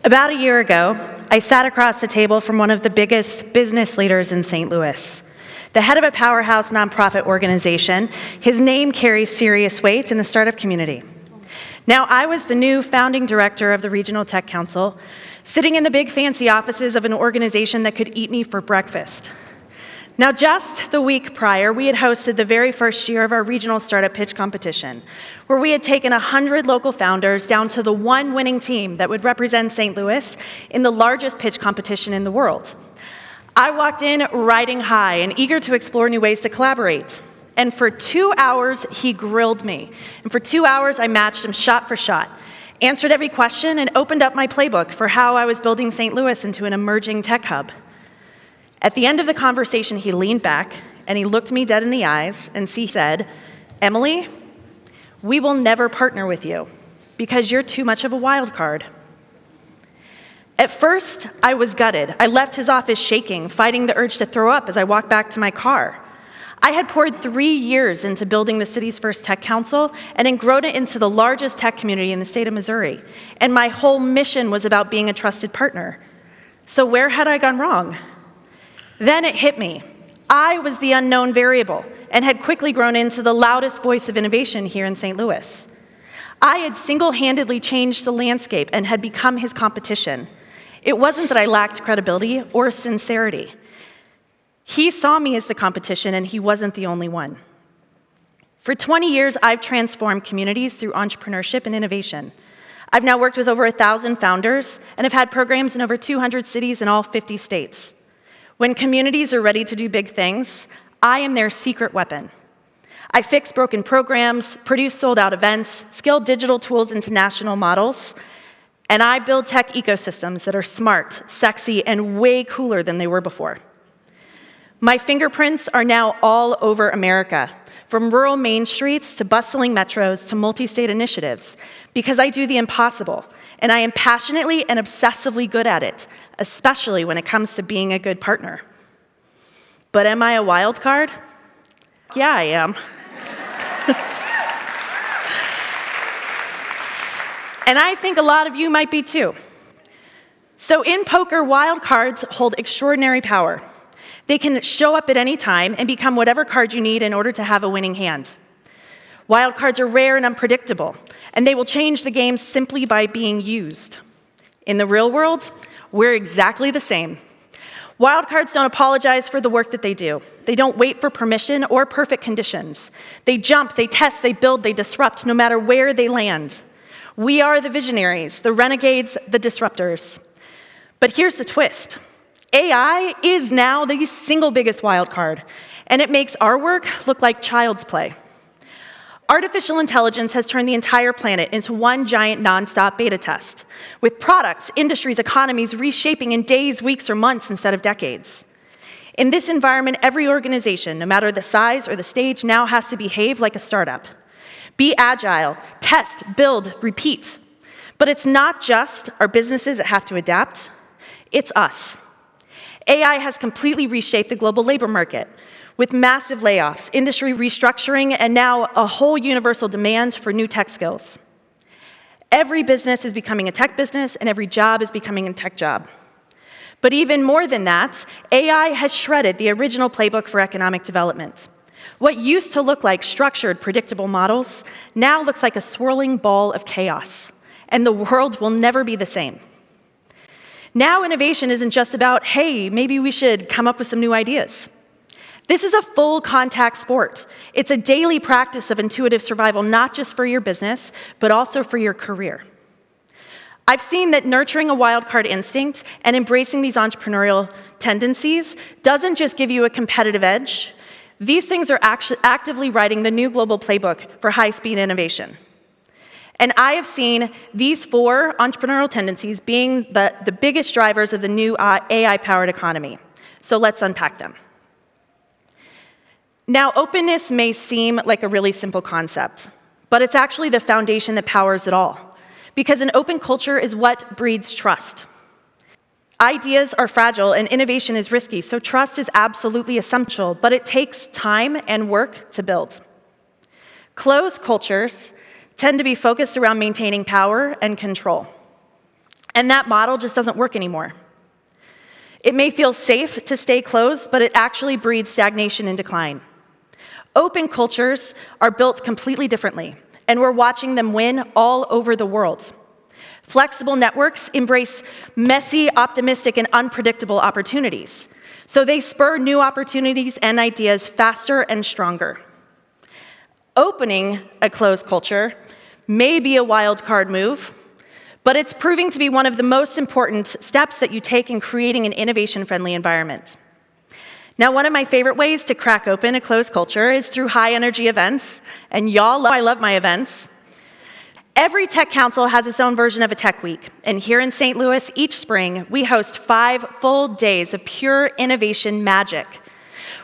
About a year ago, I sat across the table from one of the biggest business leaders in St. Louis, the head of a powerhouse nonprofit organization. His name carries serious weight in the startup community. Now, I was the new founding director of the Regional Tech Council, sitting in the big fancy offices of an organization that could eat me for breakfast. Now, just the week prior, we had hosted the very first year of our regional startup pitch competition, where we had taken 100 local founders down to the one winning team that would represent St. Louis in the largest pitch competition in the world. I walked in riding high and eager to explore new ways to collaborate. And for 2 hours, he grilled me. And for 2 hours, I matched him shot for shot, answered every question, and opened up my playbook for how I was building St. Louis into an emerging tech hub. At the end of the conversation, he leaned back and he looked me dead in the eyes and he said, "Emily, we will never partner with you because you're too much of a wild card." At first, I was gutted. I left his office shaking, fighting the urge to throw up as I walked back to my car. I had poured 3 years into building the city's first tech council and then grown it into the largest tech community in the state of Missouri. And my whole mission was about being a trusted partner. So where had I gone wrong? Then it hit me. I was the unknown variable and had quickly grown into the loudest voice of innovation here in St. Louis. I had single-handedly changed the landscape and had become his competition. It wasn't that I lacked credibility or sincerity. He saw me as the competition, and he wasn't the only one. For 20 years, I've transformed communities through entrepreneurship and innovation. I've now worked with over 1,000 founders and have had programs in over 200 cities in all 50 states. When communities are ready to do big things, I am their secret weapon. I fix broken programs, produce sold-out events, scale digital tools into national models, and I build tech ecosystems that are smart, sexy, and way cooler than they were before. My fingerprints are now all over America, from rural main streets to bustling metros to multi-state initiatives, because I do the impossible, and I am passionately and obsessively good at it, especially when it comes to being a good partner. But am I a wild card? Yeah, I am. And I think a lot of you might be too. So in poker, wild cards hold extraordinary power. They can show up at any time and become whatever card you need in order to have a winning hand. Wild cards are rare and unpredictable, and they will change the game simply by being used. In the real world, we're exactly the same. Wildcards don't apologize for the work that they do. They don't wait for permission or perfect conditions. They jump, they test, they build, they disrupt, no matter where they land. We are the visionaries, the renegades, the disruptors. But here's the twist. AI is now the single biggest wildcard, and it makes our work look like child's play. Artificial intelligence has turned the entire planet into one giant nonstop beta test, with products, industries, economies reshaping in days, weeks, or months instead of decades. In this environment, every organization, no matter the size or the stage, now has to behave like a startup. Be agile, test, build, repeat. But it's not just our businesses that have to adapt, it's us. AI has completely reshaped the global labor market, with massive layoffs, industry restructuring, and now a whole universal demand for new tech skills. Every business is becoming a tech business, and every job is becoming a tech job. But even more than that, AI has shredded the original playbook for economic development. What used to look like structured, predictable models now looks like a swirling ball of chaos, and the world will never be the same. Now innovation isn't just about, hey, maybe we should come up with some new ideas. This is a full contact sport. It's a daily practice of intuitive survival, not just for your business, but also for your career. I've seen that nurturing a wildcard instinct and embracing these entrepreneurial tendencies doesn't just give you a competitive edge. These things are actively writing the new global playbook for high-speed innovation. And I have seen these 4 entrepreneurial tendencies being the biggest drivers of the new AI-powered economy. So let's unpack them. Now, openness may seem like a really simple concept, but it's actually the foundation that powers it all, because an open culture is what breeds trust. Ideas are fragile and innovation is risky, so trust is absolutely essential, but it takes time and work to build. Closed cultures tend to be focused around maintaining power and control. And that model just doesn't work anymore. It may feel safe to stay closed, but it actually breeds stagnation and decline. Open cultures are built completely differently, and we're watching them win all over the world. Flexible networks embrace messy, optimistic, and unpredictable opportunities. So they spur new opportunities and ideas faster and stronger. Opening a closed culture may be a wildcard move, but it's proving to be one of the most important steps that you take in creating an innovation-friendly environment. Now, one of my favorite ways to crack open a closed culture is through high-energy events, and y'all know I love my events. Every tech council has its own version of a tech week, and here in St. Louis, each spring, we host 5 full days of pure innovation magic.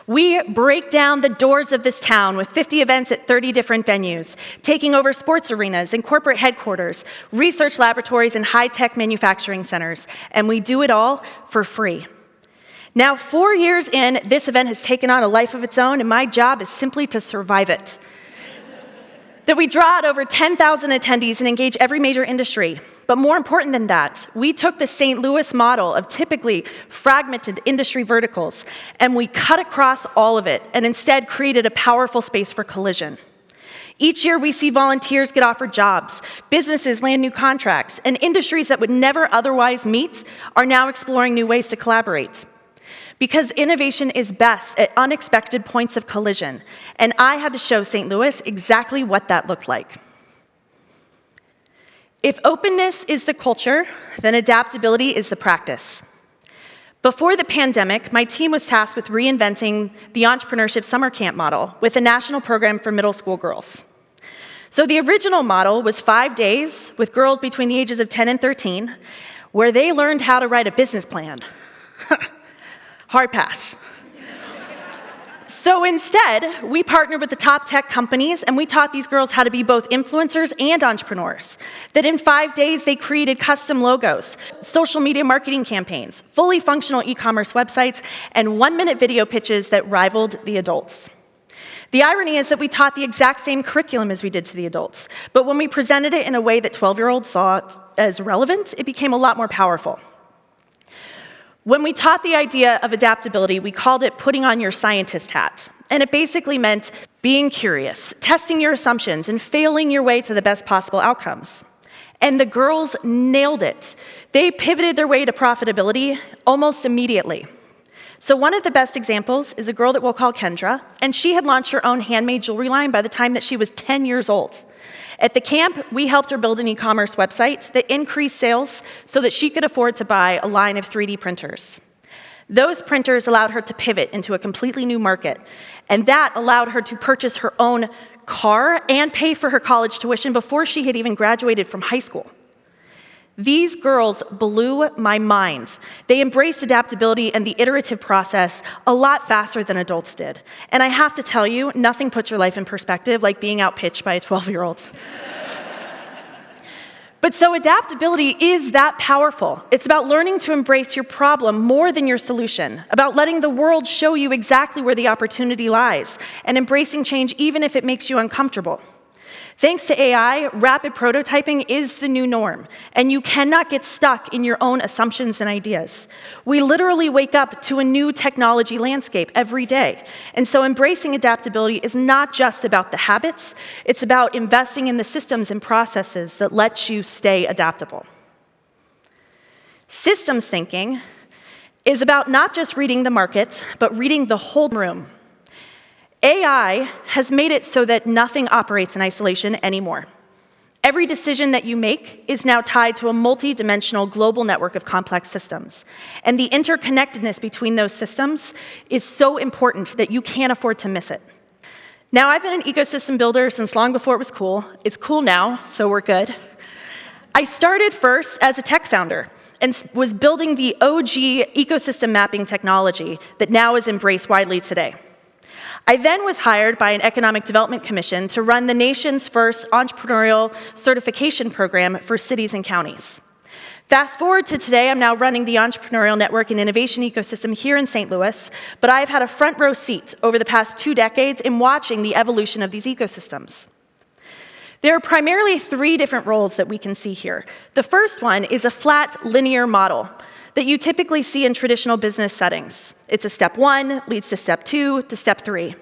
We break down the doors of this town with 50 events at 30 different venues, taking over sports arenas and corporate headquarters, research laboratories, and high-tech manufacturing centers, and we do it all for free. Now, 4 years in, this event has taken on a life of its own, and my job is simply to survive it. That we draw out over 10,000 attendees and engage every major industry. But more important than that, we took the St. Louis model of typically fragmented industry verticals, and we cut across all of it, and instead created a powerful space for collision. Each year, we see volunteers get offered jobs, businesses land new contracts, and industries that would never otherwise meet are now exploring new ways to collaborate. Because innovation is best at unexpected points of collision, and I had to show St. Louis exactly what that looked like. If openness is the culture, then adaptability is the practice. Before the pandemic, my team was tasked with reinventing the Entrepreneurship summer camp model with a national program for middle school girls. So the original model was 5 days with girls between the ages of 10 and 13, where they learned how to write a business plan. Hard pass. So instead, we partnered with the top tech companies, and we taught these girls how to be both influencers and entrepreneurs. That in 5 days, they created custom logos, social media marketing campaigns, fully functional e-commerce websites, and 1-minute video pitches that rivaled the adults. The irony is that we taught the exact same curriculum as we did to the adults, but when we presented it in a way that 12-year-olds saw as relevant, it became a lot more powerful. When we taught the idea of adaptability, we called it putting on your scientist hat. And it basically meant being curious, testing your assumptions, and failing your way to the best possible outcomes. And the girls nailed it. They pivoted their way to profitability almost immediately. So one of the best examples is a girl that we'll call Kendra, and she had launched her own handmade jewelry line by the time that she was 10 years old. At the camp, we helped her build an e-commerce website that increased sales so that she could afford to buy a line of 3D printers. Those printers allowed her to pivot into a completely new market, and that allowed her to purchase her own car and pay for her college tuition before she had even graduated from high school. These girls blew my mind. They embraced adaptability and the iterative process a lot faster than adults did. And I have to tell you, nothing puts your life in perspective like being outpitched by a 12-year-old. But so adaptability is that powerful. It's about learning to embrace your problem more than your solution, about letting the world show you exactly where the opportunity lies, and embracing change even if it makes you uncomfortable. Thanks to AI, rapid prototyping is the new norm, and you cannot get stuck in your own assumptions and ideas. We literally wake up to a new technology landscape every day, and so embracing adaptability is not just about the habits, it's about investing in the systems and processes that let you stay adaptable. Systems thinking is about not just reading the market, but reading the whole room. AI has made it so that nothing operates in isolation anymore. Every decision that you make is now tied to a multi-dimensional global network of complex systems. And the interconnectedness between those systems is so important that you can't afford to miss it. Now, I've been an ecosystem builder since long before it was cool. It's cool now, so we're good. I started first as a tech founder and was building the OG ecosystem mapping technology that now is embraced widely today. I then was hired by an economic development commission to run the nation's first entrepreneurial certification program for cities and counties. Fast forward to today, I'm now running the entrepreneurial network and innovation ecosystem here in St. Louis, but I've had a front row seat over the past 2 decades in watching the evolution of these ecosystems. There are primarily 3 different roles that we can see here. The first one is a flat, linear model that you typically see in traditional business settings. It's a step 1, leads to step 2, to step 3.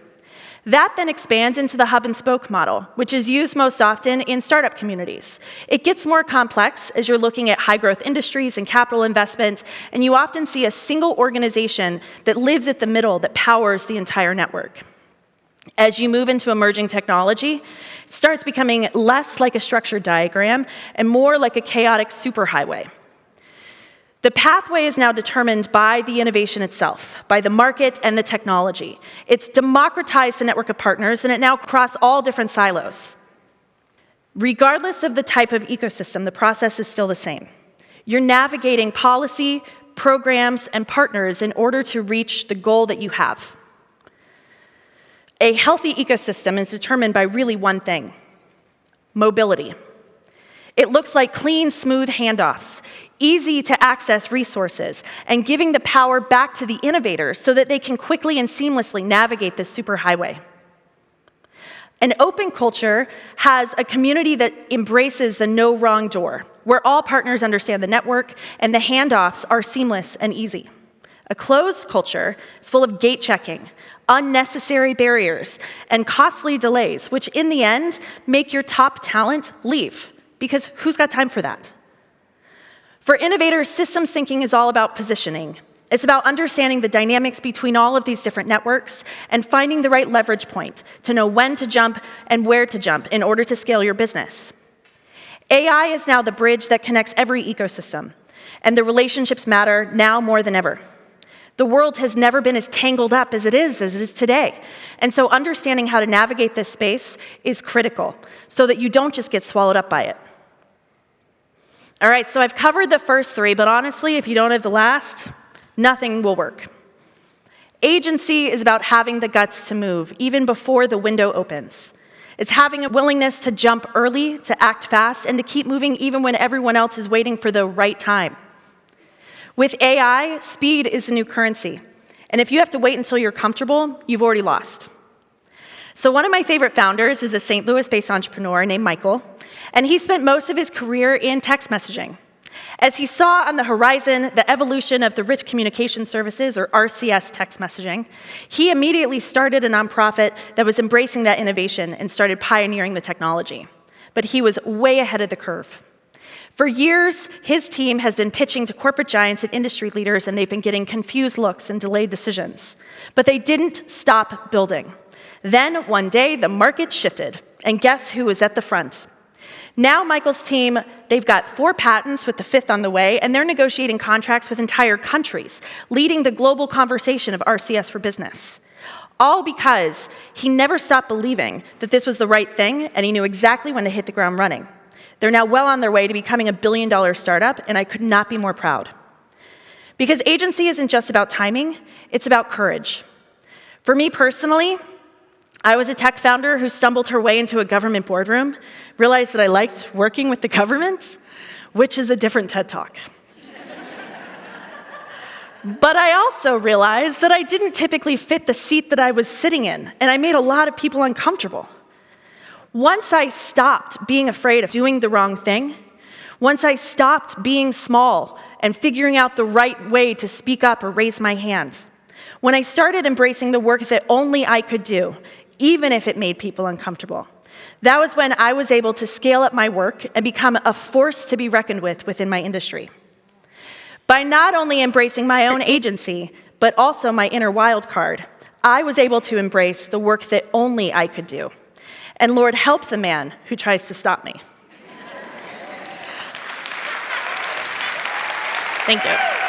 That then expands into the hub and spoke model, which is used most often in startup communities. It gets more complex as you're looking at high-growth industries and capital investment, and you often see a single organization that lives at the middle that powers the entire network. As you move into emerging technology, it starts becoming less like a structured diagram and more like a chaotic superhighway. The pathway is now determined by the innovation itself, by the market and the technology. It's democratized the network of partners, and it now crosses all different silos. Regardless of the type of ecosystem, the process is still the same. You're navigating policy, programs, and partners in order to reach the goal that you have. A healthy ecosystem is determined by really one thing: mobility. It looks like clean, smooth handoffs, easy to access resources, and giving the power back to the innovators so that they can quickly and seamlessly navigate this superhighway. An open culture has a community that embraces the no wrong door, where all partners understand the network and the handoffs are seamless and easy. A closed culture is full of gate checking, unnecessary barriers, and costly delays, which in the end make your top talent leave, because who's got time for that? For innovators, systems thinking is all about positioning. It's about understanding the dynamics between all of these different networks and finding the right leverage point to know when to jump and where to jump in order to scale your business. AI is now the bridge that connects every ecosystem, and the relationships matter now more than ever. The world has never been as tangled up as it is today. And so understanding how to navigate this space is critical so that you don't just get swallowed up by it. All right, so I've covered the first 3, but honestly, if you don't have the last, nothing will work. Agency is about having the guts to move, even before the window opens. It's having a willingness to jump early, to act fast, and to keep moving even when everyone else is waiting for the right time. With AI, speed is the new currency. And if you have to wait until you're comfortable, you've already lost. So one of my favorite founders is a St. Louis-based entrepreneur named Michael, and he spent most of his career in text messaging. As he saw on the horizon the evolution of the rich communication services, or RCS text messaging, he immediately started a nonprofit that was embracing that innovation and started pioneering the technology. But he was way ahead of the curve. For years, his team has been pitching to corporate giants and industry leaders, and they've been getting confused looks and delayed decisions. But they didn't stop building. Then, one day, the market shifted, and guess who was at the front? Now, Michael's team, they've got 4 patents with the 5th on the way, and they're negotiating contracts with entire countries, leading the global conversation of RCS for business. All because he never stopped believing that this was the right thing, and he knew exactly when to hit the ground running. They're now well on their way to becoming a billion-dollar startup, and I could not be more proud. Because agency isn't just about timing, it's about courage. For me personally, I was a tech founder who stumbled her way into a government boardroom, realized that I liked working with the government, which is a different TED Talk. But I also realized that I didn't typically fit the seat that I was sitting in, and I made a lot of people uncomfortable. Once I stopped being afraid of doing the wrong thing, once I stopped being small and figuring out the right way to speak up or raise my hand, when I started embracing the work that only I could do, even if it made people uncomfortable, that was when I was able to scale up my work and become a force to be reckoned with within my industry. By not only embracing my own agency, but also my inner wildcard, I was able to embrace the work that only I could do. And Lord, help the man who tries to stop me. Thank you.